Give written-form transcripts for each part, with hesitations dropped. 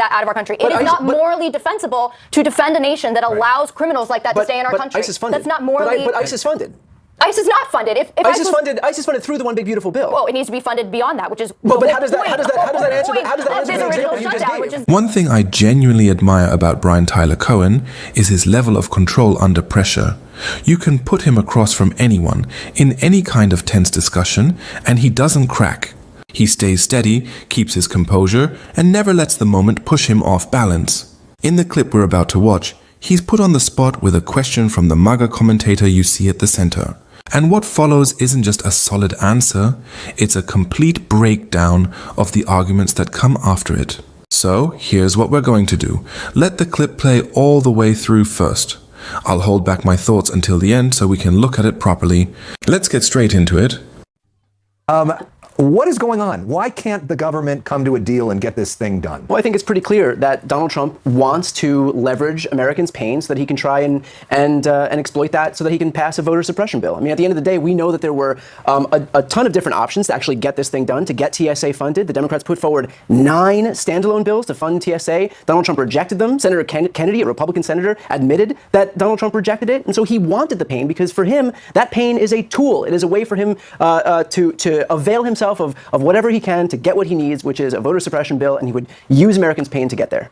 that out of our country. It is not morally defensible to defend a nation that allows criminals like that to stay in our country. ICE is funded. That's not morally. But ICE is funded. ICE is not funded. If ICE is funded through the one big beautiful bill. Well, it needs to be funded beyond that, which is. But how does that answer the example you just gave? One thing I genuinely admire about Brian Tyler Cohen is his level of control under pressure. You can put him across from anyone in any kind of tense discussion, and he doesn't crack. He stays steady, keeps his composure, and never lets the moment push him off balance. In the clip we're about to watch, he's put on the spot with a question from the Maga commentator you see at the center. And what follows isn't just a solid answer, it's a complete breakdown of the arguments that come after it. So, here's what we're going to do. Let the clip play all the way through first. I'll hold back my thoughts until the end so we can look at it properly. Let's get straight into it. What is going on? Why can't the government come to a deal and get this thing done? Well, I think it's pretty clear that Donald Trump wants to leverage Americans' pain so that he can try and exploit that so that he can pass a voter suppression bill. I mean, at the end of the day, we know that there were a ton of different options to actually get this thing done, to get TSA funded. The Democrats put forward 9 standalone bills to fund TSA. Donald Trump rejected them. Senator Kennedy, a Republican senator, admitted that Donald Trump rejected it. And so he wanted the pain because for him, that pain is a tool. It is a way for him to avail himself of whatever he can to get what he needs, which is a voter suppression bill, and he would use Americans' pain to get there.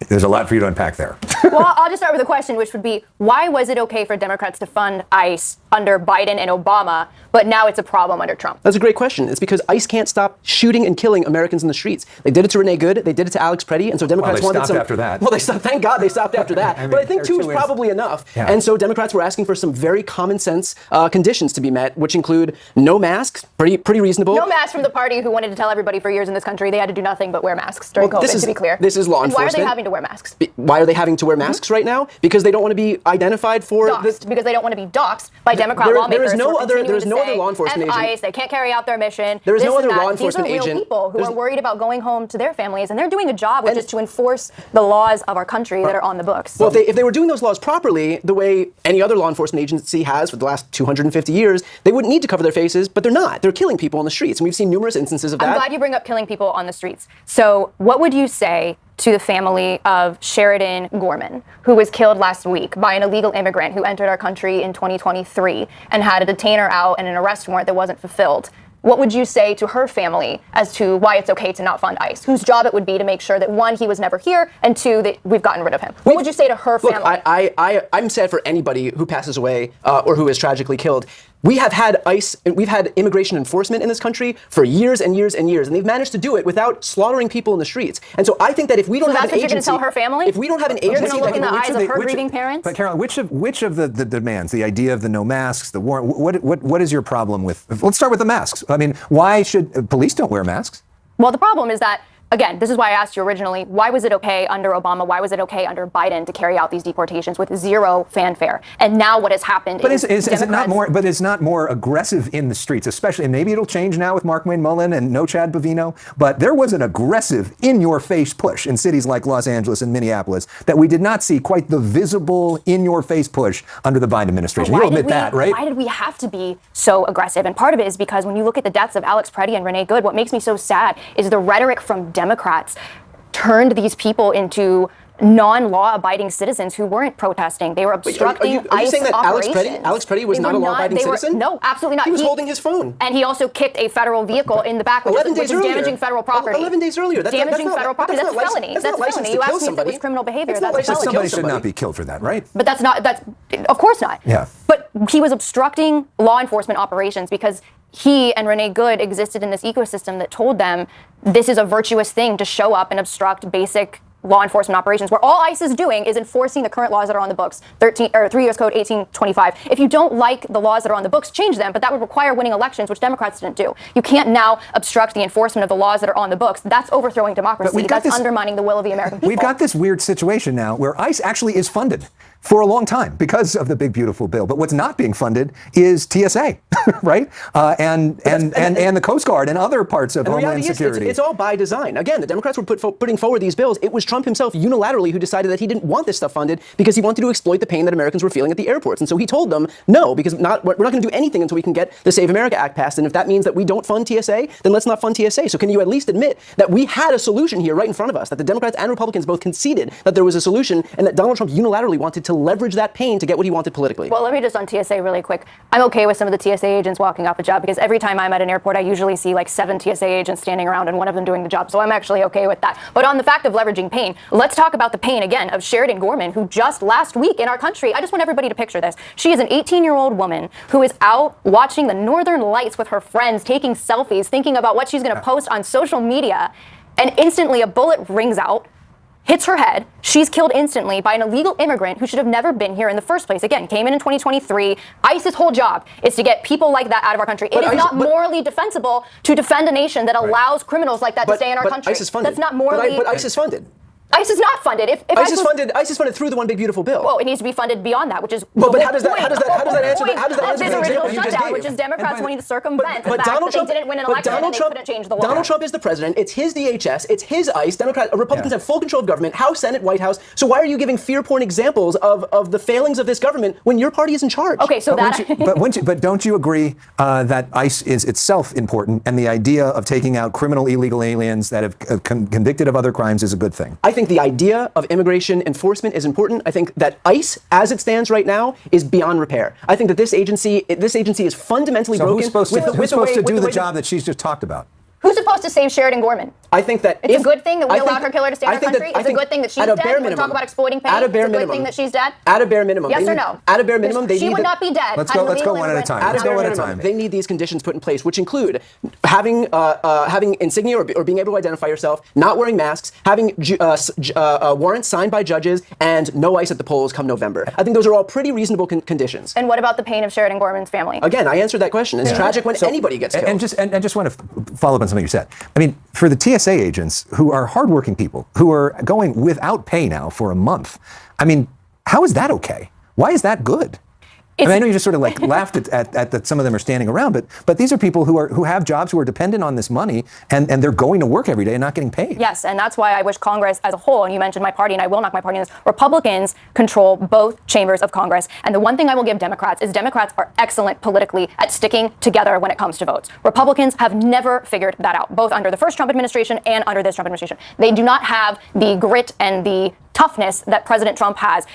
There's a lot for you to unpack there. Well, I'll just start with a question, which would be, why was it okay for Democrats to fund ICE under Biden and Obama, but now it's a problem under Trump? That's a great question. It's because ICE can't stop shooting and killing Americans in the streets. They did it to Renee Good, they did it to Alex Preddy, and so Democrats wanted some... after that. Well, they stopped, thank God they stopped after that. But I think 2 is probably enough. Yeah. And so Democrats were asking for some very common sense conditions to be met, which include no masks, pretty reasonable. No masks from the party who wanted to tell everybody for years in this country they had to do nothing but wear masks during COVID, to be clear. This is law enforcement. Why are they having to wear masks? Why are they having to wear masks right now? Because they don't want to be identified for doxed, because they don't want to be doxed by Democrat lawmakers. There is no other law enforcement agent. ICE, they can't carry out their mission. There is no other law enforcement agent. These are real people who are worried about going home to their families, and they're doing a job which is to enforce the laws of our country that are on the books. Well, if they were doing those laws properly, the way any other law enforcement agency has for the last 250 years, they wouldn't need to cover their faces, but they're not. They're killing people on the streets, and we've seen numerous instances of that. I'm glad you bring up killing people on the streets. So what would you say to the family of Sheridan Gorman, who was killed last week by an illegal immigrant who entered our country in 2023 and had a detainer out and an arrest warrant that wasn't fulfilled? What would you say to her family as to why it's okay to not fund ICE, whose job it would be to make sure that 1, he was never here, and 2, that we've gotten rid of him? What would you say to her family? Look, I'm sad for anybody who passes away or who is tragically killed. We have had ICE, we've had immigration enforcement in this country for years and years and years, and they've managed to do it without slaughtering people in the streets. And so I think that if we don't have an agency, you're going to tell her family? If we don't have an agency, you're going to look in the eyes of her grieving parents. But Carolyn, which of the demands, the idea of the no masks, the warrant, what is your problem with? Let's start with the masks. I mean, why should police don't wear masks? Well, the problem is that, again, this is why I asked you originally, why was it okay under Obama, why was it okay under Biden to carry out these deportations with 0 fanfare? And now what has happened is it not more, but it's not more aggressive in the streets, especially, and maybe it'll change now with Mark Wayne Mullen and no Chad Bavino, but there was an aggressive in-your-face push in cities like Los Angeles and Minneapolis that we did not see quite the visible in-your-face push under the Biden administration. You'll admit that, right? Why did we have to be so aggressive? And part of it is because when you look at the deaths of Alex Preddy and Renee Good, what makes me so sad is the rhetoric from Democrats turned these people into non-law-abiding citizens who weren't protesting. They were obstructing ICE operations. Are you saying that Alex Preddy was not a law-abiding citizen? No, absolutely not. He was holding his phone. And he also kicked a federal vehicle in the back, which is damaging federal property. 11 days earlier. Damaging federal property. That's a felony. That's a felony. You asked me if it was criminal behavior. That's a felony. Somebody should not be killed for that, right? But that's of course not. Yeah. But he was obstructing law enforcement operations because he and Renee Good existed in this ecosystem that told them this is a virtuous thing to show up and obstruct basic law enforcement operations, where all ICE is doing is enforcing the current laws that are on the books, 3 U.S. Code 1825. If you don't like the laws that are on the books, change them, but that would require winning elections, which Democrats didn't do. You can't now obstruct the enforcement of the laws that are on the books. That's overthrowing democracy. That's undermining the will of the American people. We've got this weird situation now where ICE actually is funded for a long time because of the big beautiful bill. But what's not being funded is TSA, right? And the Coast Guard and other parts of Homeland Security. It's all by design. Again, the Democrats were putting forward these bills. It was Trump himself unilaterally who decided that he didn't want this stuff funded because he wanted to exploit the pain that Americans were feeling at the airports. And so he told them, no, because we're not going to do anything until we can get the Save America Act passed. And if that means that we don't fund TSA, then let's not fund TSA. So can you at least admit that we had a solution here right in front of us, that the Democrats and Republicans both conceded that there was a solution, and that Donald Trump unilaterally wanted to leverage that pain to get what he wanted politically? Well, let me just on TSA really quick. I'm okay with some of the TSA agents walking off a job because every time I'm at an airport, I usually see like 7 TSA agents standing around and one of them doing the job. So I'm actually okay with that. But on the fact of leveraging pain, let's talk about the pain again of Sheridan Gorman, who just last week in our country, I just want everybody to picture this. She is an 18-year-old woman who is out watching the Northern Lights with her friends, taking selfies, thinking about what she's going to post on social media, and instantly a bullet rings out, hits her head. She's killed instantly by an illegal immigrant who should have never been here in the first place. Again, came in 2023. ICE's whole job is to get people like that out of our country. It is not morally defensible to defend a nation that allows criminals like that to stay in our country. ICE is funded. That's not morally. But ICE is funded. ICE is not funded. If ICE is funded through the One Big Beautiful Bill. Well, it needs to be funded beyond that, which is Well, the but whole how does that answer the original example you just shutdown, gave? which is Democrats wanting to circumvent the But fact Donald that Trump they didn't win an election and they couldn't change the law. Donald Trump is the president. It's his DHS. It's his ICE. Republicans have full control of government. House, Senate, White House. So why are you giving fear porn examples of the failings of this government when your party is in charge? Okay, so but don't you agree that ICE is itself important, and the idea of taking out criminal illegal aliens that have convicted of other crimes is a good thing? I think the idea of immigration enforcement is important. I think that ICE, as it stands right now, is beyond repair. I think that this agency is fundamentally broken. Who's supposed to do the job that she's just talked about? Who's supposed to save Sheridan Gorman? I think that it's a good thing that we allowed her killer to stay in our country. It's a good thing that she's dead. We're talking about exploiting pain. It's a good thing that she's dead. At a bare minimum. Yes or no? At a bare minimum, she would not be dead. Let's go one at a time. At a bare minimum, they need these conditions put in place, which include having insignia or being able to identify yourself, not wearing masks, having warrants signed by judges, and no ICE at the polls come November. I think those are all pretty reasonable conditions. And what about the pain of Sheridan Gorman's family? Again, I answered that question. It's tragic when anybody gets killed. And just want to follow up on something you said. I mean, for the TSA agents who are hardworking people who are going without pay now for a month, I mean, how is that okay? Why is that good? I mean, I know you just sort of like laughed at that some of them are standing around, but these are people who have jobs, who are dependent on this money, and they're going to work every day and not getting paid. Yes, and that's why I wish Congress as a whole, and you mentioned my party, and I will knock my party in this, Republicans control both chambers of Congress. And the one thing I will give Democrats is Democrats are excellent politically at sticking together when it comes to votes. Republicans have never figured that out, both under the first Trump administration and under this Trump administration. They do not have the grit and the toughness that President Trump has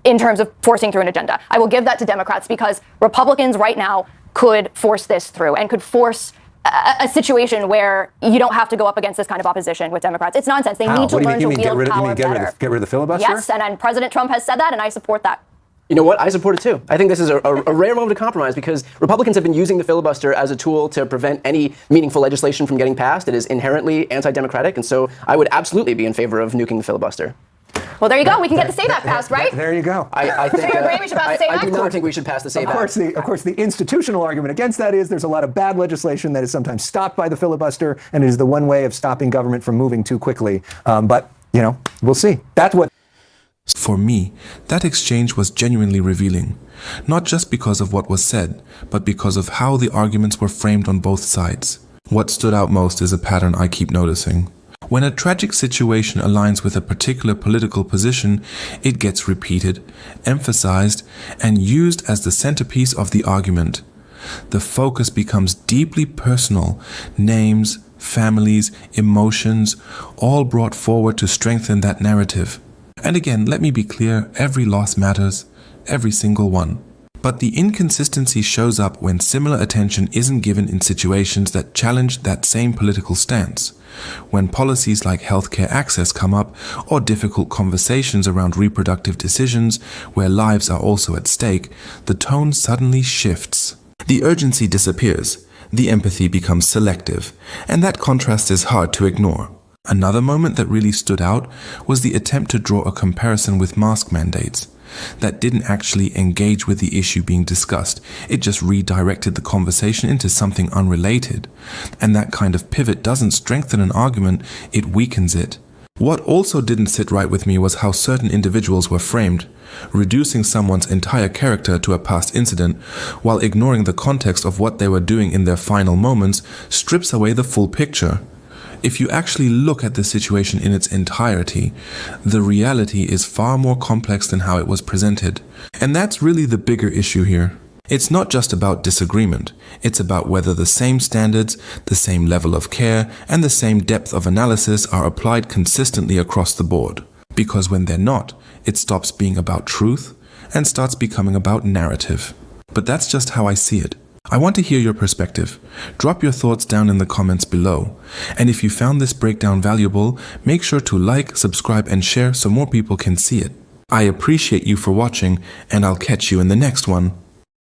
in terms of forcing through an agenda. I will give that to Democrats because Republicans right now could force this through and could force a situation where you don't have to go up against this kind of opposition with Democrats. It's nonsense. They need to learn to wield power better. Get rid of the filibuster? Yes, and President Trump has said that, and I support that. You know what? I support it too. I think this is a rare moment of compromise because Republicans have been using the filibuster as a tool to prevent any meaningful legislation from getting passed. It is inherently anti-democratic, and so I would absolutely be in favor of nuking the filibuster. Well, there you go. We can get the SAVE Act passed, right? There you go. I think, you agree we should pass the SAVE Act? I do not think we should pass the SAVE Act. Of course, the institutional argument against that is there's a lot of bad legislation that is sometimes stopped by the filibuster, and it is the one way of stopping government from moving too quickly. But, you know, we'll see. That's what... For me, that exchange was genuinely revealing, not just because of what was said, but because of how the arguments were framed on both sides. What stood out most is a pattern I keep noticing. When a tragic situation aligns with a particular political position, it gets repeated, emphasized, and used as the centerpiece of the argument. The focus becomes deeply personal, names, families, emotions, all brought forward to strengthen that narrative. And again, let me be clear, every loss matters, every single one. But the inconsistency shows up when similar attention isn't given in situations that challenge that same political stance. When policies like healthcare access come up, or difficult conversations around reproductive decisions where lives are also at stake, the tone suddenly shifts. The urgency disappears, the empathy becomes selective, and that contrast is hard to ignore. Another moment that really stood out was the attempt to draw a comparison with mask mandates. That didn't actually engage with the issue being discussed. It just redirected the conversation into something unrelated. And that kind of pivot doesn't strengthen an argument, it weakens it. What also didn't sit right with me was how certain individuals were framed, reducing someone's entire character to a past incident, while ignoring the context of what they were doing in their final moments strips away the full picture. If you actually look at the situation in its entirety, the reality is far more complex than how it was presented. And that's really the bigger issue here. It's not just about disagreement, it's about whether the same standards, the same level of care, and the same depth of analysis are applied consistently across the board. Because when they're not, it stops being about truth and starts becoming about narrative. But that's just how I see it. I want to hear your perspective. Drop your thoughts down in the comments below. And if you found this breakdown valuable, make sure to like, subscribe, and share so more people can see it. I appreciate you for watching, and I'll catch you in the next one.